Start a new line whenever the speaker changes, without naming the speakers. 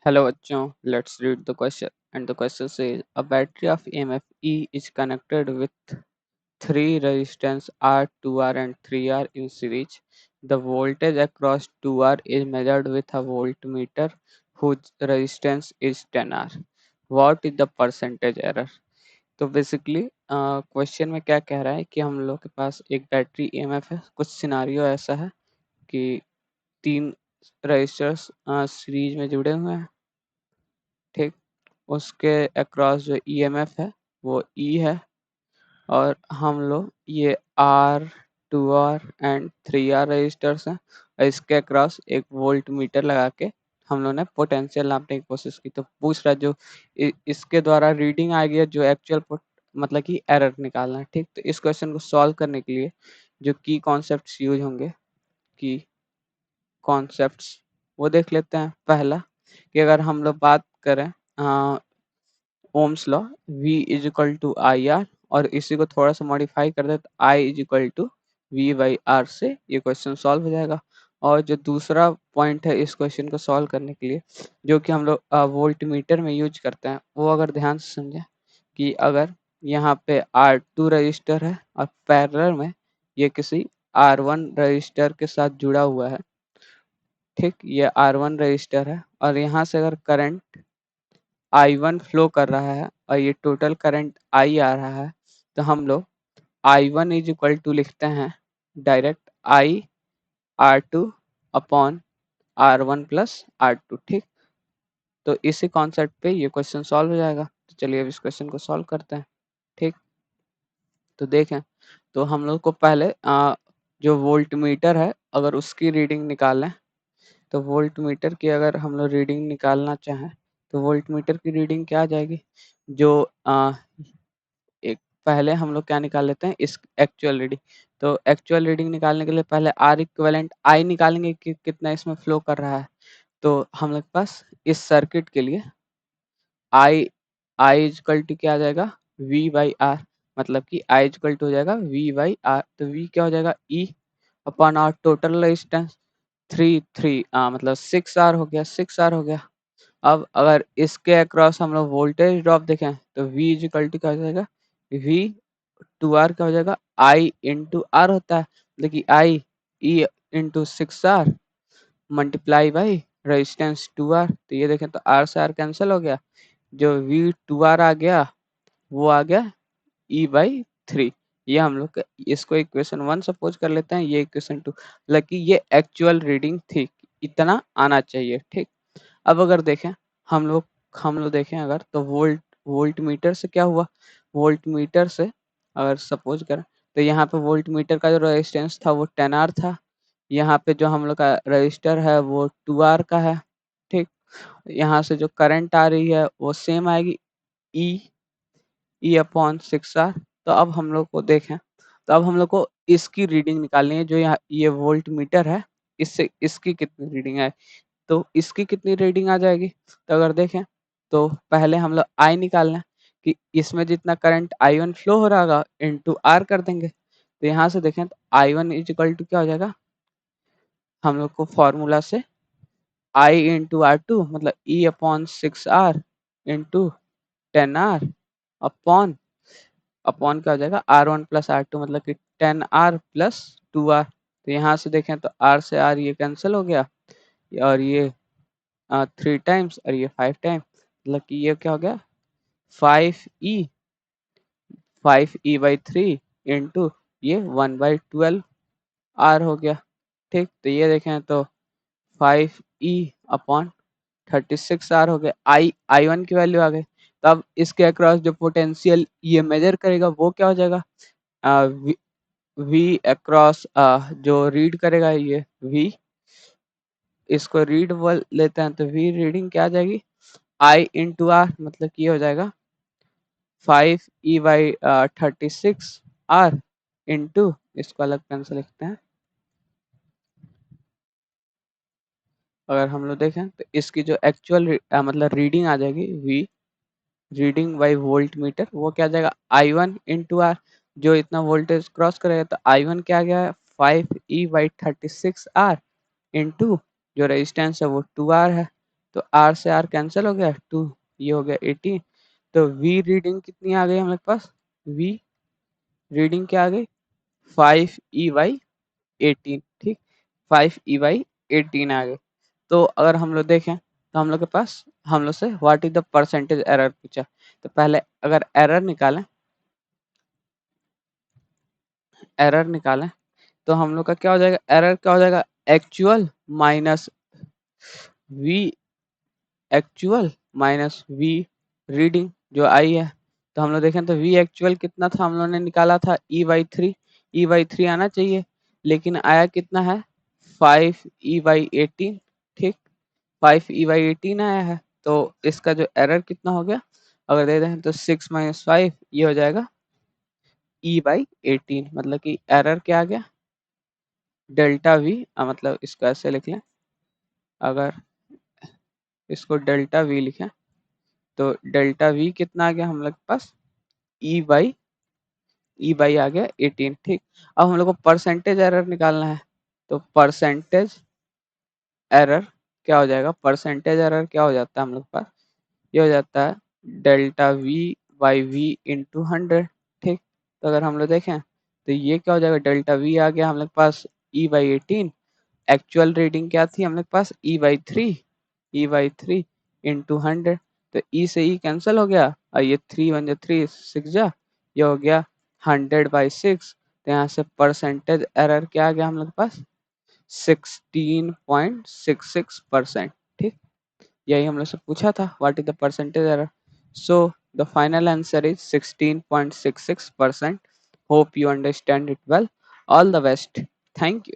Hello bachcho, let's read the question. And the question says a battery of EMF E is connected with three resistors R, 2R and 3R in series. The voltage across 2R is measured with a voltmeter whose resistance is 10R. What is the percentage error? तो basically question में क्या कह रहा है कि हम लोग के पास एक बैटरी ईएमएफ है, कुछ सिनारियो ऐसा है कि तीन रजिस्टर्स सीरीज में जुड़े हुए हैं, ठीक। उसके अक्रॉस जो ईएमएफ है वो ई है और हम लोग ये are, 2R and 3R registers हैं और इसके अक्रॉस एक वोल्ट मीटर लगा के हम लोग ने पोटेंशियल नापने की कोशिश की। तो पूछ रहा जो इसके द्वारा रीडिंग आ गया जो एक्चुअल मतलब कि एरर निकालना है, ठीक। तो इस क्वेश्चन को सॉल्व करने के लिए जो की कॉन्सेप्ट्स यूज होंगे, की कॉन्सेप्ट्स वो देख लेते हैं। पहला कि अगर हम लोग बात करें Ohm's law V is equal to I R और इसी को थोड़ा सा मॉडिफाई कर दे तो I is equal to V by R से ये क्वेश्चन सॉल्व हो जाएगा। और जो दूसरा पॉइंट है इस क्वेश्चन को सॉल्व करने के लिए जो कि हम लोग वोल्ट मीटर में यूज करते हैं, वो अगर ध्यान से समझें कि अगर यहाँ पे R2 रजिस्टर है और पैरेलल में ये किसी R1 रजिस्टर के साथ जुड़ा हुआ है, ठीक। ये R1 रजिस्टर है और यहाँ से अगर करंट I1 फ्लो कर रहा है और ये टोटल करंट I आ रहा है, तो हम लोग I1 इज इक्वल टू लिखते हैं direct I R2 upon R1 plus R2, ठीक। तो इसी कॉन्सेप्ट पे ये क्वेश्चन सॉल्व हो जाएगा। तो चलिए अब इस क्वेश्चन को सॉल्व करते हैं, ठीक। तो देखें, तो हम लोग को पहले जो वोल्ट मीटर है अगर उसकी रीडिंग निकाल लें, तो वोल्ट मीटर की अगर हम लोग रीडिंग निकालना चाहें तो वोल्ट मीटर की रीडिंग क्या आ जाएगी, जो एक पहले हम लोग क्या निकाल लेते हैं इस एक्चुअल रीडिंग। तो एक्चुअल रीडिंग निकालने के लिए पहले आर इक्विवेलेंट आई निकालेंगे कि कितना इसमें फ्लो कर रहा है। तो हम लोग के पास इस सर्किट के लिए आई आई इक्वल टू क्या आ जाएगा V बाई आर, मतलब कि आई इक्वल टू हो जाएगा V बाई आर। तो V क्या हो जाएगा E upon R total resistance three मतलब 6R हो गया, 6R हो गया। अब अगर इसके अक्रॉस हम लोग वोल्टेज ड्रॉप देखें तो V इक्वल टू क्या हो जाएगा V 2R क्या हो जाएगा I इंटू आर होता है, देखिए I E into 6R multiply by resistance 2R। तो ये देखें तो R से R कैंसिल हो गया, जो V 2R आ गया वो आ गया E बाई 3। ये हम लोग इसको इक्वेशन 1 सपोज कर लेते हैं, ये इक्वेशन 2, मतलब कि ये एक्चुअल रीडिंग थी, इतना आना चाहिए, ठीक। अब अगर देखें हम लोग देखें अगर तो वोल्ट मीटर से क्या हुआ, वोल्ट मीटर से अगर सपोज करें तो यहाँ पे वोल्ट मीटर का जो रेजिस्टेंस था वो 10R था, यहाँ पे जो हम लोग का रजिस्टर है वो 2R का है, ठीक। यहाँ से जो करंट आ रही है वो सेम आएगी ई अपॉन 6R। तो अब हम लोग को देखें तो अब हम लोग को इसकी रीडिंग निकालनी है, जो यहाँ ये वोल्ट मीटर है इससे इसकी कितनी रीडिंग है। तो इसकी कितनी रीडिंग आ जाएगी, तो अगर देखें तो पहले हम लोग आई निकालना है कि इसमें जितना करंट I1 फ्लो हो रहा होगा इंटू आर कर देंगे। तो यहाँ से देखें तो I1 इज इक्वल टू क्या हो जाएगा, हम लोग को फॉर्मूला से I इंटू R2 मतलब E upon 6R into 10R upon upon क्या हो जाएगा R1 प्लस R2 मतलब कि 10R प्लस 2R। तो यहाँ से देखें तो R से R ये कैंसिल हो गया और ये 3 टाइम्स और ये 5 टाइम्स, मतलब कि ये क्या हो गया 5E बाई 3 इंटू ये 1/12 R हो गया, ठीक। तो ये देखें तो 5E अपॉन 36R हो गया, I1 की वैल्यू आ गई। तब इसके अक्रॉस जो पोटेंशियल ये मेजर करेगा वो क्या हो जाएगा V अक्रॉस जो रीड करेगा ये V, इसको रीड लेते हैं तो V रीडिंग क्या आ जाएगी I इंटू आर, मतलब कि ये हो जाएगा 5E बाई 36R इंटू इसको अलग पेन से लिखते हैं। अगर हम लोग देखें तो इसकी जो एक्चुअल मतलब रीडिंग आ जाएगी V reading by volt meter वो क्या आ जाएगा I1 इंटू आर, जो इतना वोल्टेज क्रॉस करेगा तो I1 क्या आ गया 5E बाई 36R इंटू जो रेजिस्टेंस है वो 2R है, तो आर से आर कैंसिल हो गया, 2, ये हो गया 18। तो वी रीडिंग कितनी आ गई हम लोग के पास, वी रीडिंग क्या आ गई, 5E/18, ठीक, 5E/18 आ गए। तो अगर हम लोग देखें तो हम लोग के पास हम लोग से what is the percentage error पूछा। तो पहले अगर एरर निकालें तो हम लोग का क्या हो जाएगा, एरर क्या हो जाएगा, actual minus V actual minus V reading जो आई है। तो हम लोग देखें तो वी एक्चुअल कितना था, हम लोगों ने निकाला था E/3, E/3 आना चाहिए, लेकिन आया कितना है, 5E/18, ठीक, 5E/18 आया है। तो इसका जो एरर कितना हो गया, अगर दे दें तो 6 - 5, ये हो जाएगा E/18, मतलब कि एरर क्या आ गया, डेल्टा वी, मतलब इसको ऐसे लिख लें, अगर इसको डेल्टा वी लिखें तो डेल्टा वी कितना आ गया हम लोग के पास, ई बाई आ गया 18, ठीक। अब हम लोग को परसेंटेज एरर निकालना है। तो परसेंटेज एरर क्या हो जाएगा, परसेंटेज एरर क्या हो जाता है हम लोग के पास, ये हो जाता है delta V by V into 100, ठीक। तो अगर हम लोग देखें तो ये क्या हो जाएगा, डेल्टा वी आ गया हम लोग के पास E/18, एक्चुअल रीडिंग क्या थी हम लोग के पास, E/3 इंटू 100। तो ई से ई कैंसिल हो गया, और ये 3 × 1 = 3, 6 जा, ये हो गया 100/6। तो यहाँ से परसेंटेज एरर क्या आ गया हम लोग के पास, 16.66%, ठीक। यही हम लोग से पूछा था, what is the percentage error. So the final answer is 16.66%। Hope you understand it well. All the best, thank you.